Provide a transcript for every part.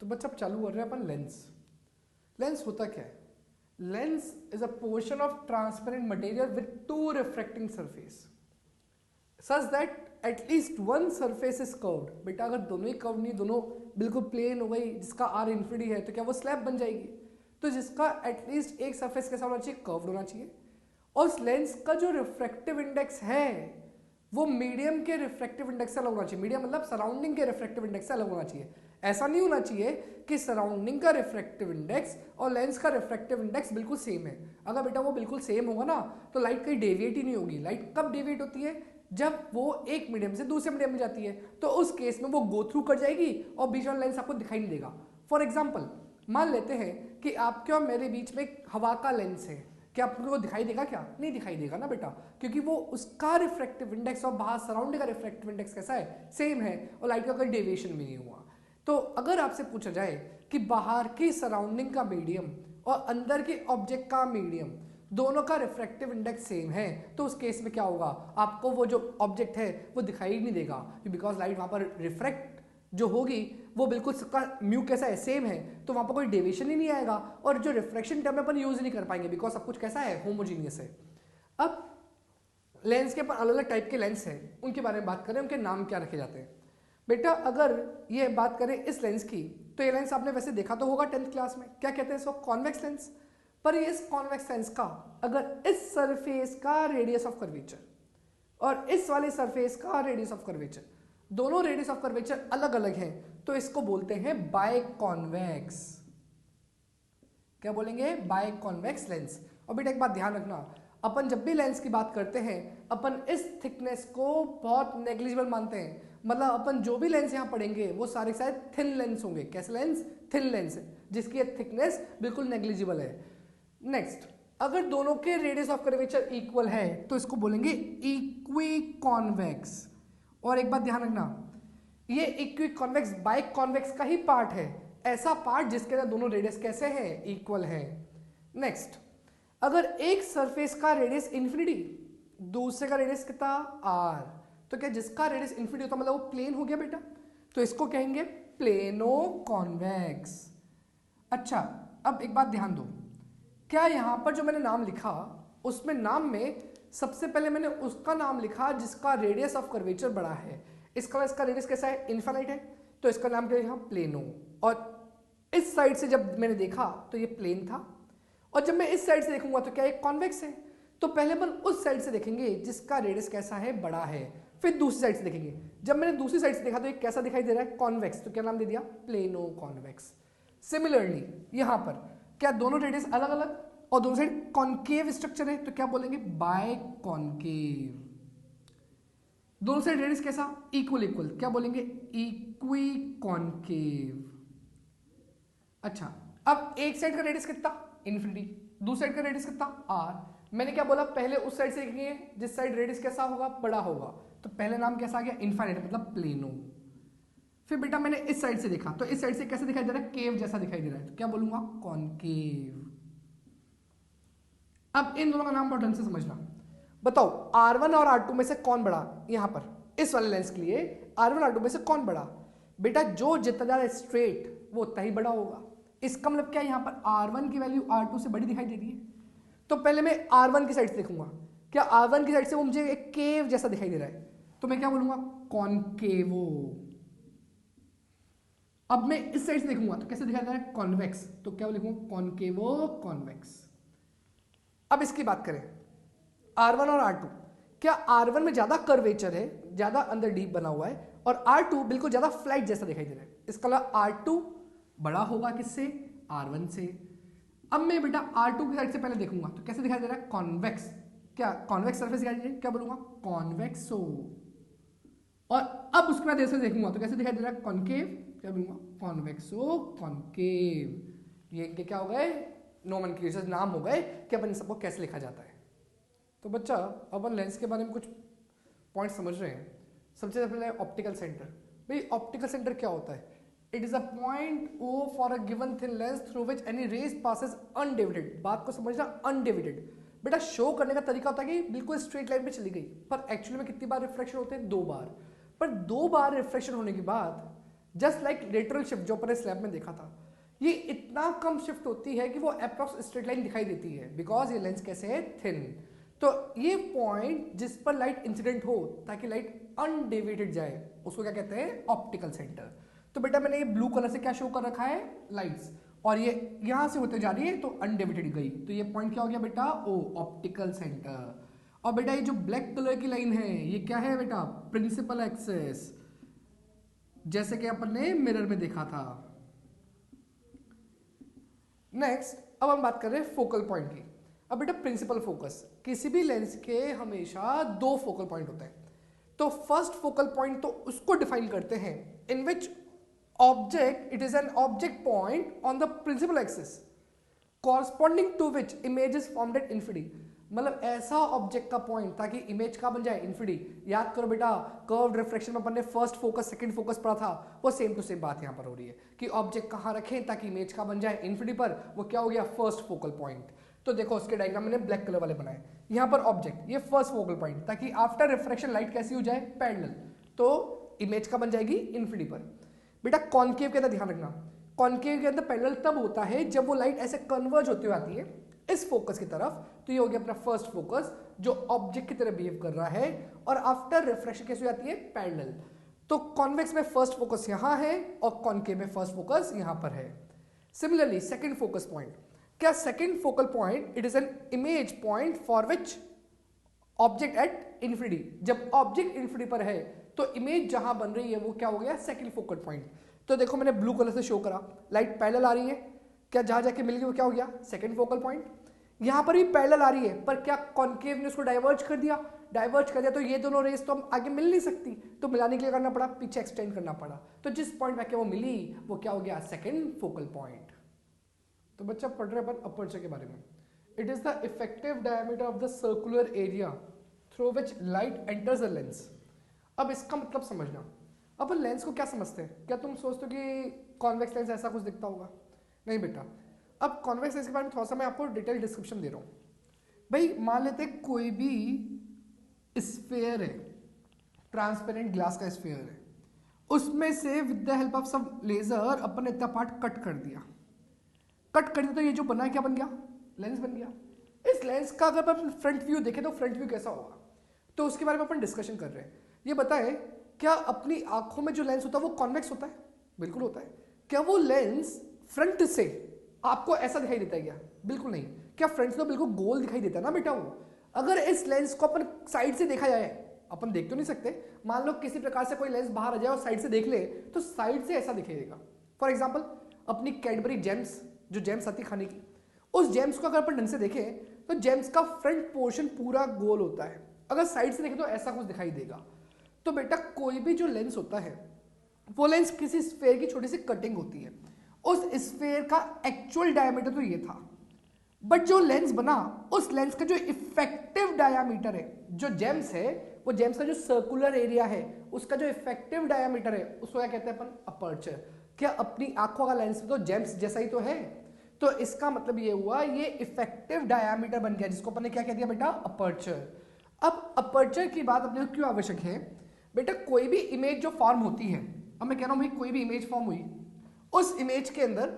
तो बच्चा अब चालू कर रहे हैं अपन लेंस। लेंस होता क्या है? Lens is a portion of transparent material with to refracting surface such that at least one surface is curved. बेटा अगर दोनों ही कर्व नहीं, दोनों बिल्कुल प्लेन हो गई, जिसका आर इन्फिनिटी है, तो क्या वो स्लैब बन जाएगी? तो जिसका एटलीस्ट एक सरफेस कैसा होना चाहिए? कर्व्ड होना चाहिए। और उस लेंस का जो रिफ्रैक्टिव इंडेक्स है वो मीडियम के रिफ्रैक्टिव इंडेक्स से अलग होना चाहिए। मीडियम मतलब सराउंडिंग के रिफ्रैक्टिव इंडेक्स से अलग होना चाहिए। ऐसा नहीं होना चाहिए कि सराउंडिंग का रिफ्रैक्टिव इंडेक्स और लेंस का रिफ्रैक्टिव इंडेक्स बिल्कुल सेम है। अगर बेटा वो बिल्कुल सेम होगा ना तो लाइट कहीं डेविएट ही नहीं होगी। लाइट कब डेविएट होती है? जब वो एक मीडियम से दूसरे मीडियम में जाती है, तो उस केस में वो गो थ्रू कर जाएगी और बीच वाला लेंस आपको दिखाई नहीं देगा। फॉर एग्जाम्पल मान लेते हैं कि आपके और मेरे बीच में हवा का लेंस है, क्या आपको दिखाई देगा? क्या नहीं दिखाई देगा ना बेटा, क्योंकि वो उसका रिफ्रैक्टिव इंडेक्स और बाहर सराउंडिंग का रिफ्रैक्टिव इंडेक्स कैसा है? सेम है, और लाइट का कोई डेविएशन भी नहीं हुआ। तो अगर आपसे पूछा जाए कि बाहर की सराउंडिंग का मीडियम और अंदर के ऑब्जेक्ट का मीडियम दोनों का रिफ्रैक्टिव इंडेक्स सेम है, तो उस केस में क्या होगा? आपको वो जो ऑब्जेक्ट है वो दिखाई नहीं देगा, बिकॉज लाइट वहां पर रिफ्रैक्ट जो होगी वो बिल्कुल सबका म्यू कैसा है? सेम है, तो वहां पर कोई डेविएशन ही नहीं आएगा। और जो रिफ्रैक्शन टर्म अपन यूज नहीं कर पाएंगे, बिकॉज सब कुछ कैसा है? होमोजीनियस है। अब लेंस के पर अलग अलग टाइप के लेंस हैं, उनके बारे में बात करें, उनके नाम क्या रखे जाते हैं। बेटा अगर ये बात करें इस लेंस की, तो ये लेंस आपने वैसे देखा तो होगा 10th क्लास में, क्या कहते हैं इसको? Convex lens. पर ये इस कॉन्वेक्स लेंस का अगर इस सरफेस का रेडियस ऑफ कर्वेचर और इस वाले सरफेस का रेडियस ऑफ कर्वेचर, दोनों रेडियस ऑफ कर्वेचर अलग अलग हैं, तो इसको बोलते हैं बाइकॉन्वेक्स। क्या बोलेंगे? Biconvex lens. और बेटा एक बात ध्यान रखना, अपन जब भी लेंस की बात करते हैं अपन इस थिकनेस को बहुत नेग्लिजिबल मानते हैं। मतलब अपन जो भी लेंस यहाँ पढ़ेंगे वो सारे शायद थिन लेंस होंगे। कैसे लेंस? थिन लेंस, जिसकी थिकनेस बिल्कुल नेग्लिजिबल है। नेक्स्ट, अगर दोनों के रेडियस ऑफ कर्वेचर इक्वल है तो इसको बोलेंगे इक्वी कॉन्वेक्स। और एक बात ध्यान रखना, ये इक्वी कॉन्वेक्स बाइक कॉन्वेक्स का ही पार्ट है, ऐसा पार्ट जिसके अंदर दोनों रेडियस कैसे हैं? इक्वल है। नेक्स्ट, अगर एक सरफेस का रेडियस इन्फिनिटी, दूसरे का रेडियस कितना? आर, तो क्या जिसका रेडियस इन्फिनिटी होता मतलब वो प्लेन हो गया बेटा, तो इसको कहेंगे प्लेनो कॉन्वेक्स। अच्छा, अब एक बात ध्यान दो, क्या यहां पर जो मैंने नाम लिखा उसमें नाम में सबसे पहले मैंने उसका नाम लिखा जिसका रेडियस ऑफ कर्वेचर बड़ा है। इसका रेडियस कैसा है? इनफाइनाइट है, तो इसका नाम क्या लिखा? प्लेनो। और इस साइड से जब मैंने देखा तो ये प्लेन था, और जब मैं इस साइड से देखूंगा तो क्या ये कॉन्वेक्स है। तो पहले अपन उस साइड से देखेंगे जिसका रेडियस कैसा है? बड़ा है, फिर दूसरी साइड से देखेंगे। जब मैंने दूसरी साइड से देखा तो ये कैसा दिखाई दे रहा है? कॉन्वेक्स, तो क्या नाम दे दिया? Plano convex. सिमिलरली यहां पर क्या दोनों रेडियस अलग अलग और दोनों साइड कॉन्केव स्ट्रक्चर है, तो क्या बोलेंगे? Biconcave. दोनों साइड रेडियस कैसा? इक्वल इक्वल, क्या बोलेंगे? Equiconcave. अच्छा, अब एक साइड का रेडियस कितना? इन्फिनिटी, दूसरी साइड का रेडियस कितना? आर। मैंने क्या बोला? पहले उस साइड से देखेंगे जिस साइड रेडियस कैसा होगा? बड़ा होगा, तो पहले नाम कैसा आ गया? इनफाइनाइट, मतलब प्लेनो। फिर बेटा मैंने इस साइड से देखा तो इस साइड से कैसे दिखाई दे रहा है? केव जैसा दिखाई दे रहा है, तो क्या बोलूंगा? कॉन्केव। अब इन दोनों का नाम बहुत ढंग से समझना। बताओ R1 और R2 में से कौन बड़ा? यहां पर इस वाले लेंस के लिए R1 R2 में से कौन बड़ा? बेटा जो जितना ज्यादा स्ट्रेट वो उतना ही बड़ा होगा। इसका मतलब क्या? यहां पर R1 की वैल्यू R2 से बड़ी दिखाई दे रही है, तो पहले मैं R1 की साइड से देखूंगा। क्या R1 की साइड से वो मुझे एक केव जैसा दिखाई दे रहा है, तो मैं क्या बोलूंगा? कॉन्केवो। अब मैं इस साइड से देखूंगा तो कैसे दिखाई दे रहा है? कॉन्वेक्स, तो क्या लिखूंगा? Concavo convex. अब इसकी बात करें R1 और R2, क्या R1 में ज्यादा कर्वेचर है, ज्यादा अंदर डीप बना हुआ है, और R2 बिल्कुल ज्यादा फ्लैट जैसा दिखाई दे रहा है। इसका मतलब R2 बड़ा होगा किससे? R1 से। अब मैं बेटा R2 की साइड से पहले देखूंगा तो कैसे दिखाई दे रहा है? कॉन्वेक्स। क्या कॉन्वेक्स सरफेस दिखाई दे रही है? क्या बोलूंगा? कॉन्वेक्सो। और अब उसके बाद ऐसे देखूंगा तो कैसे दिखाई दे रहा है? कॉन्केव। क्या बोलूंगा? कॉन्वेक्सो कॉन्केव। ये क्या हो गए? नोमेनक्लेचर नाम हो गए कि अपन सबको कैसे लिखा जाता है। तो बच्चा अपन लेंस के बारे में कुछ पॉइंट समझ रहे हैं। सबसे पहले ऑप्टिकल सेंटर। भाई ऑप्टिकल सेंटर क्या होता है? It is a point O for a given thin lens through which any rays passes undivided. बात को समझना, अनडिवाइडेड। बेटा शो करने का तरीका होता है कि बिल्कुल स्ट्रेट लाइन पे चली गई, पर एक्चुअली में कितनी बार रिफ्लेक्शन होते हैं? 2 बार। पर 2 बार रिफ्लेक्शन होने के बाद जस्ट लाइक लेटरल शिफ्ट जो अपने स्लैब में देखा था, ये इतना कम शिफ्ट होती है कि वो अप्रॉक्स स्ट्रेट लाइन दिखाई देती है, बिकॉज ये लेंस कैसे है, थिन। तो ये पॉइंट जिस पर लाइट इंसिडेंट हो ताकि लाइट अनडेविएटेड जाए, उसको क्या कहते हैं, ऑप्टिकल सेंटर। तो बेटा मैंने ये ब्लू कलर से क्या शो कर रखा है, लाइट्स, और ये यहां से होते जा रही है तो अनडेविएटेड गई, तो ये पॉइंट क्या हो गया बेटा, ओ ऑप्टिकल सेंटर। और बेटा ये जो ब्लैक कलर की लाइन है ये क्या है बेटा, प्रिंसिपल एक्सिस, जैसे कि अपन ने मिरर में देखा था। नेक्स्ट अब हम बात कर रहे हैं फोकल पॉइंट की। अब बेटा प्रिंसिपल फोकस, किसी भी लेंस के हमेशा दो फोकल पॉइंट होते हैं। तो फर्स्ट फोकल पॉइंट तो उसको डिफाइन करते हैं in which object, it is an object point on the principal axis corresponding to which image is formed at infinity. मतलब ऐसा ऑब्जेक्ट का पॉइंट ताकि इमेज का बन जाए, इन्फिनिटी। याद करो बेटा, कर्व्ड रिफ्लेक्शन में अपन ने फर्स्ट फोकस सेकंड फोकस पढ़ा था, वो सेम टू सेम बात यहाँ पर हो रही है कि ऑब्जेक्ट कहाँ रखें ताकि इमेज का बन जाए इन्फिनिटी पर, वो क्या हो गया, फर्स्ट फोकल पॉइंट। तो देखो उसके डायग्राम मैंने ब्लैक कलर वाले बनाए, यहाँ पर ऑब्जेक्ट, ये फर्स्ट फोकल पॉइंट, ताकि आफ्टर रिफ्लेक्शन लाइट कैसी हो जाए, पैरेलल, तो इमेज का बन जाएगी इन्फिनिटी पर। बेटा कॉन्केव के अंदर ध्यान रखना, कॉन्केव के अंदर पैरेलल तब होता है जब वो लाइट ऐसे कन्वर्ज होती हुई आती है इस फोकस की तरफ, तो ये हो गया अपना फर्स्ट फोकस जो ऑब्जेक्ट की तरह बिहेव कर रहा है, और आफ्टर रिफ्लेक्शन कैसे आती है, पैरेलल। तो कॉन्वेक्स में फर्स्ट फोकस यहां है और कॉन्केव में फर्स्ट फोकस यहां पर है। सिमिलरली सेकंड फोकस पॉइंट, क्या second focal point, it is an image point for which object at infinity, जब ऑब्जेक्ट इन्फिनिटी पर है तो इमेज जहां बन रही है वो क्या हो गया, सेकंड फोकल पॉइंट। तो देखो मैंने ब्लू कलर से शो करा, लाइट पैरेलल आ रही है, क्या जहां जाके मिल गई वो क्या हो गया, सेकंड फोकल पॉइंट। यहां पर भी पैरेलल आ रही है, पर क्या कॉन्केव ने उसको डाइवर्ज कर दिया, डाइवर्ज कर दिया तो ये दोनों रेस तो हम आगे मिल नहीं सकती, तो मिलाने के लिए करना पड़ा, पीछे एक्सटेंड करना पड़ा, तो जिस पॉइंट पे वो मिली वो क्या हो गया, सेकंड फोकल पॉइंट। तो बच्चा पढ़ रहे अपन अपर्चर के बारे में। It is the effective diameter of the circular area through which light enters the lens. अब इसका मतलब समझना, अब लेंस को क्या समझते हैं, क्या तुम सोचते हो कि कॉन्वेक्स लेंस ऐसा कुछ दिखता होगा, नहीं बेटा। अब कॉन्वेक्स लेंस के बारे में थोड़ा सा मैं आपको डिटेल डिस्क्रिप्शन दे रहा हूँ। भाई मान लेते हैं कोई भी स्फीयर है, ट्रांसपेरेंट ग्लास का स्फीयर है, उसमें से with the help of some laser अपन ने इतना पार्ट कट कर दिया, तो ये जो बना है क्या बन गया, लेंस बन गया। इस लेंस का अगर अपन फ्रंट व्यू देखें तो फ्रंट व्यू कैसा होगा, तो उसके बारे में अपन डिस्कशन कर रहे हैं। ये बताएं, क्या अपनी आंखों में जो लेंस होता है वो कॉन्वेक्स होता है, बिल्कुल होता है। क्या वो लेंस फ्रंट से आपको ऐसा दिखाई देता है क्या, बिल्कुल नहीं। क्या फ्रंट से तो बिल्कुल गोल दिखाई देता है ना बेटा वो। अगर इस लेंस को अपन साइड से देखा जाए, अपन देख तो नहीं सकते, मान लो किसी प्रकार से कोई लेंस बाहर आ जाए और साइड से देख ले तो साइड से ऐसा दिखेगा। फॉर एग्जाम्पल अपनी कैडबरी जेम्स, जो जेम्स आती खाने की, उस जेम्स को अगर अपन ढंग से देखें तो जेम्स का फ्रंट पोर्शन पूरा गोल होता है, अगर साइड से देखें तो ऐसा कुछ दिखाई देगा। तो बेटा कोई भी जो लेंस होता है वो लेंस किसी स्फीयर की छोटी सी कटिंग होती है, उस स्फीयर का एक्चुअल डायमीटर तो ये था, बट जो लेंस बना उस लेंस का जो इफेक्टिव डायमीटर है, जो जेम्स है वो जेम्स का जो सर्कुलर एरिया है उसका जो इफेक्टिव डायमीटर है उसको क्या कहते हैं अपन, अपर्चर। क्या अपनी आंखों का लेंस तो जेम्स जैसा ही तो है, तो इसका मतलब ये हुआ ये इफेक्टिव डायमीटर बन गया, जिसको अपन ने क्या कह दिया बेटा, अपर्चर। अब अपर्चर की बात अपने को क्यों आवश्यक है बेटा, कोई भी इमेज जो फॉर्म होती है, अब मैं कह रहा हूं भाई कोई भी इमेज फॉर्म हुई, उस इमेज के अंदर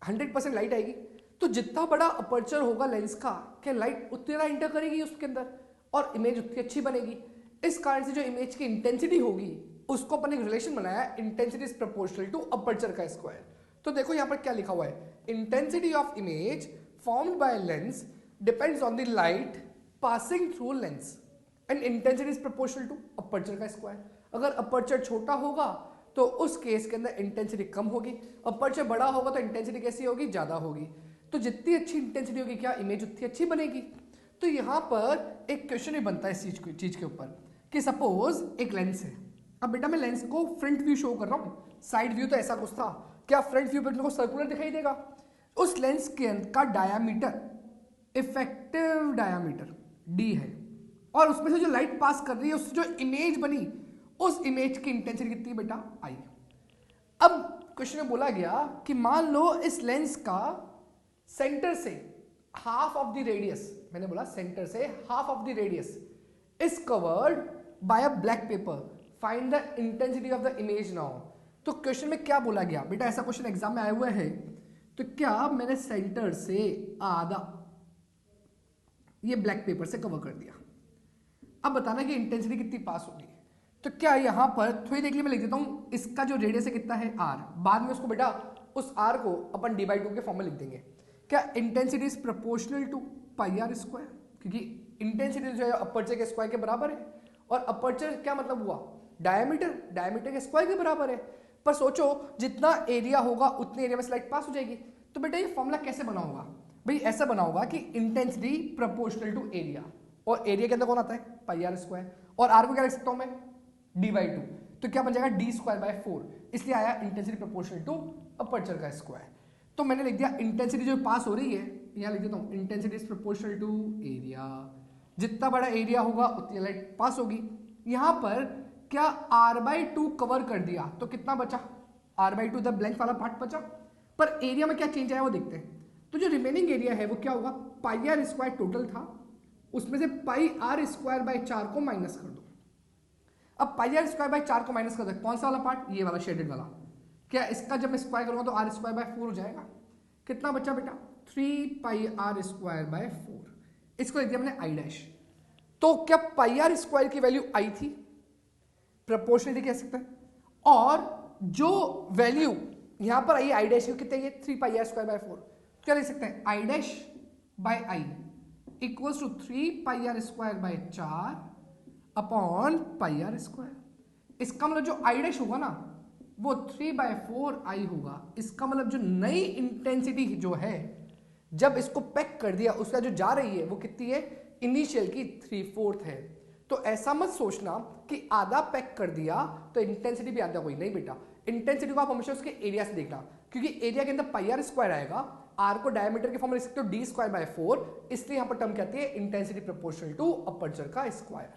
100% लाइट आएगी, तो जितना बड़ा अपर्चर होगा लेंस का, क्या लाइट उतनी ज्यादा इंटर करेगी उसके अंदर और इमेज उतनी अच्छी बनेगी। इस कारण से जो इमेज की इंटेंसिटी होगी उसको अपन एक रिलेशन बनाया, intensity is proportional to aperture का स्क्वायर। तो देखो यहां पर क्या लिखा हुआ है, intensity of image formed by lens depends on the light passing through lens and intensity is proportional to aperture का स्क्वायर। अगर अपर्चर छोटा होगा तो उस केस के अंदर इंटेंसिटी कम होगी, अपर्चर बड़ा होगा तो इंटेंसिटी कैसी होगी, ज्यादा होगी। तो जितनी अच्छी इंटेंसिटी होगी क्या इमेज उतनी अच्छी बनेगी। तो यहां पर एक क्वेश्चन ही बनता है इस चीज के ऊपर कि सपोज एक लेंस है, अब बेटा मैं लेंस को फ्रंट व्यू शो कर रहा हूं, साइड व्यू तो ऐसा कुछ था, क्या फ्रंट व्यू पर सर्कुलर दिखाई देगा। उस लेंस के का डायामीटर, इफेक्टिव डायामीटर डी है, और उसमें से जो लाइट पास कर रही है उससे जो इमेज बनी उस इमेज की इंटेंसिटी कितनी बेटा, आई। अब क्वेश्चन में बोला गया कि मान लो इस लेंस का सेंटर से हाफ ऑफ द रेडियस, मैंने बोला सेंटर से half of the radius is covered by a black pepper, find the intensity of the image now. तो क्वेश्चन में क्या बोला गया बेटा, ऐसा क्वेश्चन एग्जाम में आया हुआ है, तो क्या मैंने सेंटर से आधा ये ब्लैक पेपर से कवर कर दिया, अब बताना कि इंटेंसिटी कितनी पास होगी। तो क्या यहां पर थोड़ी देख ली मैं लिख देता हूं, इसका जो रेडियस है कितना है आर, बाद में उसको बेटा उस आर को अपन डी/2 के फॉर्म में लिख देंगे। क्या intensity is proportional to pi R square, क्योंकि इंटेंसिटी जो है अपर्चर के स्क्वायर के बराबर है, और अपर्चर क्या मतलब हुआ, डायमीटर के स्क्वायर के बराबर है। पर सोचो जितना एरिया होगा उतने एरिया में स्लाइड पास हो जाएगी। तो बेटा ये फॉर्मूला कैसे बना होगा भाई, ऐसा बना होगा कि इंटेंसिटी प्रोपोर्शनल टू एरिया, और एरिया के अंदर कौन आता है पाई आर स्क्वायर, और आर को क्या लिख सकता हूं मैं डी/2, तो क्या बन जाएगा d²/4, इसलिए आया इंटेंसिटी प्रोपोर्शनल टू अपर्चर का स्क्वायर। तो मैंने लिख दिया इंटेंसिटी जो पास हो रही है, यहां लिख देता हूं intensity is proportional to area, जितना बड़ा एरिया होगा उतनी लाइट पास होगी। यहां पर क्या r/2 कवर कर दिया तो कितना बचा, r/2 द ब्लैंक वाला पार्ट बचा, पर एरिया में क्या चेंज आया वो देखते हैं। तो जो रिमेनिंग एरिया है वो क्या होगा, पाई आर स्क्वायर टोटल था, उसमें से पाई आर स्क्वायर बाय 4 को माइनस कर दो। अब पाई आर स्क्वायर बाय 4 को माइनस कर दो, कौन सा वाला पार्ट, ये वाला शेडेड वाला, क्या इसका जब मैं स्क्वायर करूंगा तो r²/4 हो जाएगा। कितना बचा बेटा 3 पाई आर स्क्वायर बाय 4, इसको लिख दिया मैंने आई डैश। तो क्या पाई आर स्क्वायर की वैल्यू आई थी, प्रोपोर्शनली कह सकते हैं, और जो वैल्यू यहां पर आई आई डैश कितने, ये 3 पाई आर स्क्वायर बाय 4, क्या लिख सकते हैं I dash by I equals to 3 pi R square by 4 upon pi R square. इसका मतलब जो आई डैश होगा ना वो 3/4 आई होगा। इसका मतलब जो नई इंटेंसिटी जो है जब इसको पैक कर दिया उसका जो जा रही है वो कितनी है, इनिशियल की 3/4 है। तो ऐसा मत सोचना कि आधा पैक कर दिया तो इंटेंसिटी भी आधा हुई, नहीं बेटा, इंटेंसिटी को आप हमेशा उसके एरिया से देखना, क्योंकि एरिया के अंदर पाई आर स्क्वायर आएगा, आर को डायमीटर के फॉर्म में लिख सकते हो d²/4, इसलिए यहां पर टर्म कहती है इंटेंसिटी प्रोपोर्शनल टू अपर्चर का स्क्वायर।